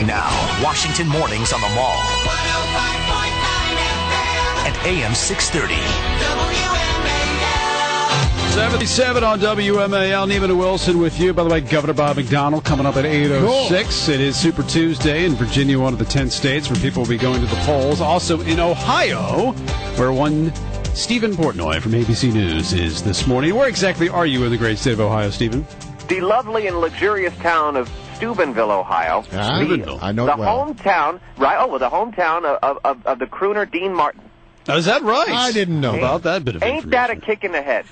Now, Washington Mornings on the Mall. 105.9 FM. At AM 630. WMAL. 77 on WMAL. Neiman and Wilson with you. By the way, Governor Bob McDonnell coming up at 8:06. Cool. It is Super Tuesday in Virginia, one of the 10 states where people will be going to the polls. Also in Ohio, where one Stephen Portnoy from ABC News is this morning. Where exactly are you in the great state of Ohio, Stephen? The lovely and luxurious town of Steubenville, Ohio. Steubenville. I know the it well. hometown, right? Oh, well, the hometown of the crooner Dean Martin. Oh, is that right? I didn't know about that bit of information. Ain't that a kick in the head?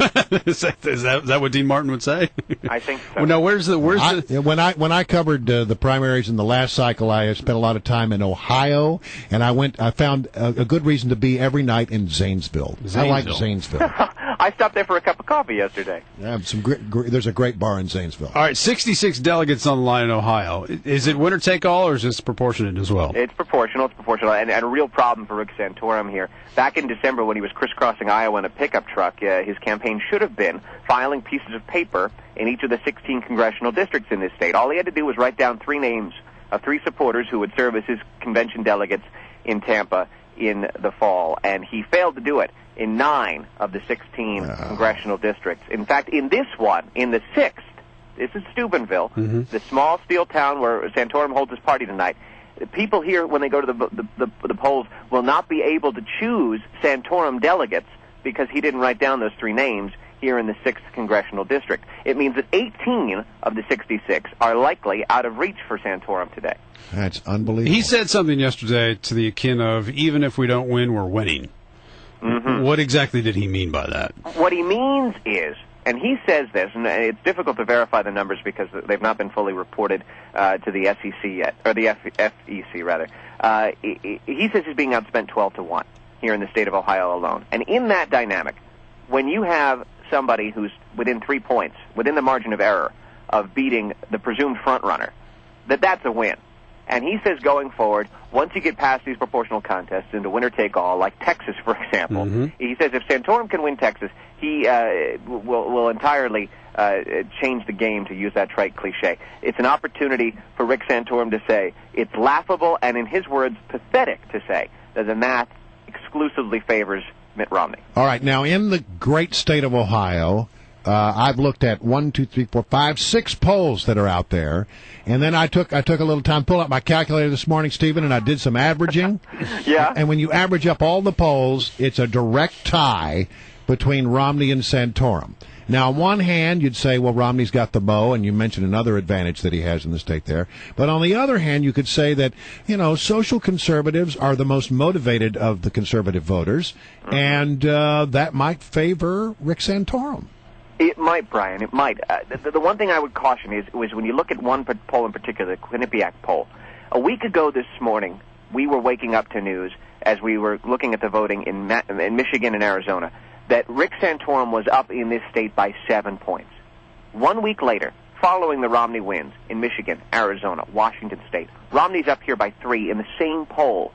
is that what Dean Martin would say? I think so. Well, no, where's the? When I covered the primaries in the last cycle, I spent a lot of time in Ohio, and I found a good reason to be every night in Zanesville. I like Zanesville. I stopped there for a cup of coffee yesterday. Yeah, there's a great bar in Zanesville. All right, 66 delegates on the line in Ohio. Is it winner take all, or is this proportionate as well? It's proportional. And a real problem for Rick Santorum here. Back in December, when he was crisscrossing Iowa in a pickup truck, his campaign should have been filing pieces of paper in each of the 16 congressional districts in this state. All he had to do was write down 3 names of 3 supporters who would serve as his convention delegates in Tampa in the fall, and he failed to do it in 9 of the 16 congressional districts. In fact, in this one, in the 6th, this is Steubenville, the small steel town where Santorum holds his party tonight. People here, when they go to the polls, will not be able to choose Santorum delegates because he didn't write down those 3 names here in the 6th congressional district. It means that 18 of the 66 are likely out of reach for Santorum today. That's unbelievable. He said something yesterday to the akin of, even if we don't win, we're winning. What exactly did he mean by that? What he means is, and he says this, and it's difficult to verify the numbers because they've not been fully reported to the SEC yet, or the FEC rather. He says he's being outspent 12-1 here in the state of Ohio alone. And in that dynamic, when you have somebody who's within 3 points, within the margin of error of beating the presumed front runner, that's a win. And he says going forward, once you get past these proportional contests into winner-take-all, like Texas, for example, he says if Santorum can win Texas, he will entirely change the game, to use that trite cliche. It's an opportunity for Rick Santorum to say it's laughable and, in his words, pathetic to say that the math exclusively favors Mitt Romney. All right, now in the great state of Ohio, I've looked at 6 polls that are out there, and then I took a little time, pulled out my calculator this morning, Stephen, and I did some averaging. Yeah. And when you average up all the polls, it's a direct tie between Romney and Santorum. Now, on one hand, you'd say, well, Romney's got the bow, and you mentioned another advantage that he has in the state there. But on the other hand, you could say that, social conservatives are the most motivated of the conservative voters, and that might favor Rick Santorum. It might, Brian. It might. The one thing I would caution is when you look at one poll in particular, the Quinnipiac poll. A week ago this morning, we were waking up to news as we were looking at the voting in Michigan and Arizona that Rick Santorum was up in this state by 7 points. 1 week later, following the Romney wins in Michigan, Arizona, Washington State, Romney's up here by 3 in the same poll.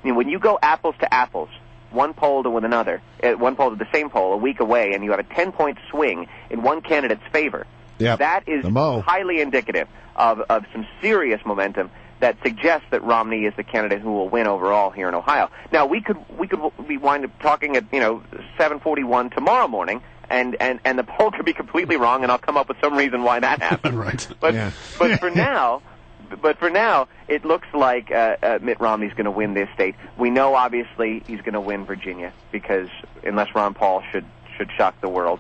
When you go apples to apples, one poll to with another, one poll to the same poll a week away, and you have a 10-point swing in one candidate's favor. Yep. That is highly indicative of some serious momentum that suggests that Romney is the candidate who will win overall here in Ohio. Now, we could wind up talking at 7:41 tomorrow morning, and the poll could be completely wrong, and I'll come up with some reason why that happened. Right. But for now. But for now, it looks like Mitt Romney's going to win this state. We know, obviously, he's going to win Virginia because unless Ron Paul should shock the world,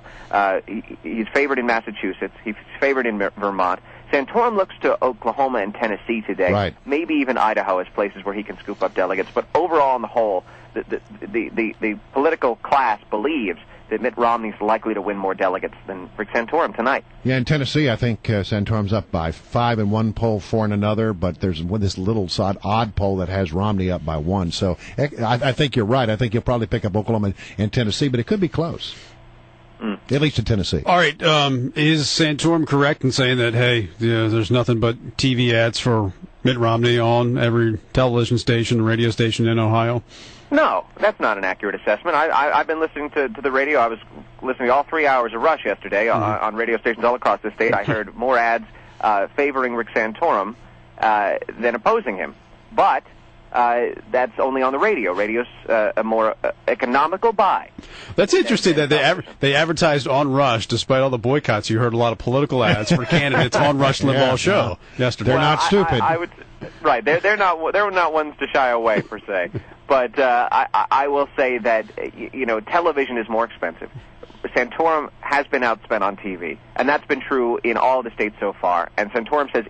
he's favored in Massachusetts. He's favored in Vermont. Santorum looks to Oklahoma and Tennessee today, right. Maybe even Idaho as places where he can scoop up delegates. But overall, on the whole, the political class believes that Mitt Romney's likely to win more delegates than Rick Santorum tonight. Yeah, in Tennessee, I think Santorum's up by 5 in one poll, 4 in another, but there's this little odd poll that has Romney up by 1. So I think you're right. I think you'll probably pick up Oklahoma and Tennessee, but it could be close. At least in Tennessee. All right. Is Santorum correct in saying that, hey, there's nothing but TV ads for Mitt Romney on every television station and radio station in Ohio? No, that's not an accurate assessment. I've been listening to the radio. I was listening to all 3 hours of Rush yesterday on radio stations all across the state. I heard more ads favoring Rick Santorum than opposing him. But that's only on the radio. Radio's a more economical buy. That's interesting that they advertised on Rush, despite all the boycotts. You heard a lot of political ads for candidates on Rush Limbaugh's show yesterday. They're not stupid. I would, right? They're not ones to shy away per se. But I will say that television is more expensive. Santorum has been outspent on TV, and that's been true in all the states so far. And Santorum says,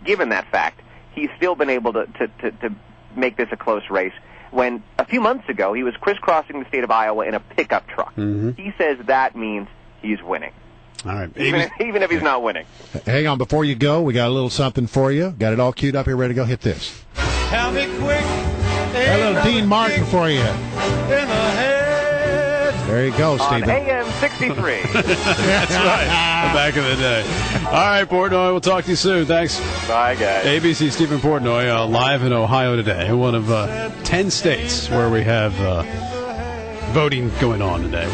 given that fact, he's still been able to make this a close race, when a few months ago he was crisscrossing the state of Iowa in a pickup truck. Mm-hmm. He says that means he's winning. All right. Even if he's not winning. Hang on, before you go, we got a little something for you. Got it all queued up here, ready to go. Hit this. Tell me quick. A little Dean Martin for you. In the head. There you go, Stephen. On AM 63. That's right. Back in the day. All right, Portnoy, we'll talk to you soon. Thanks. Bye, guys. ABC Stephen Portnoy live in Ohio today, one of 10 states where we have voting going on today.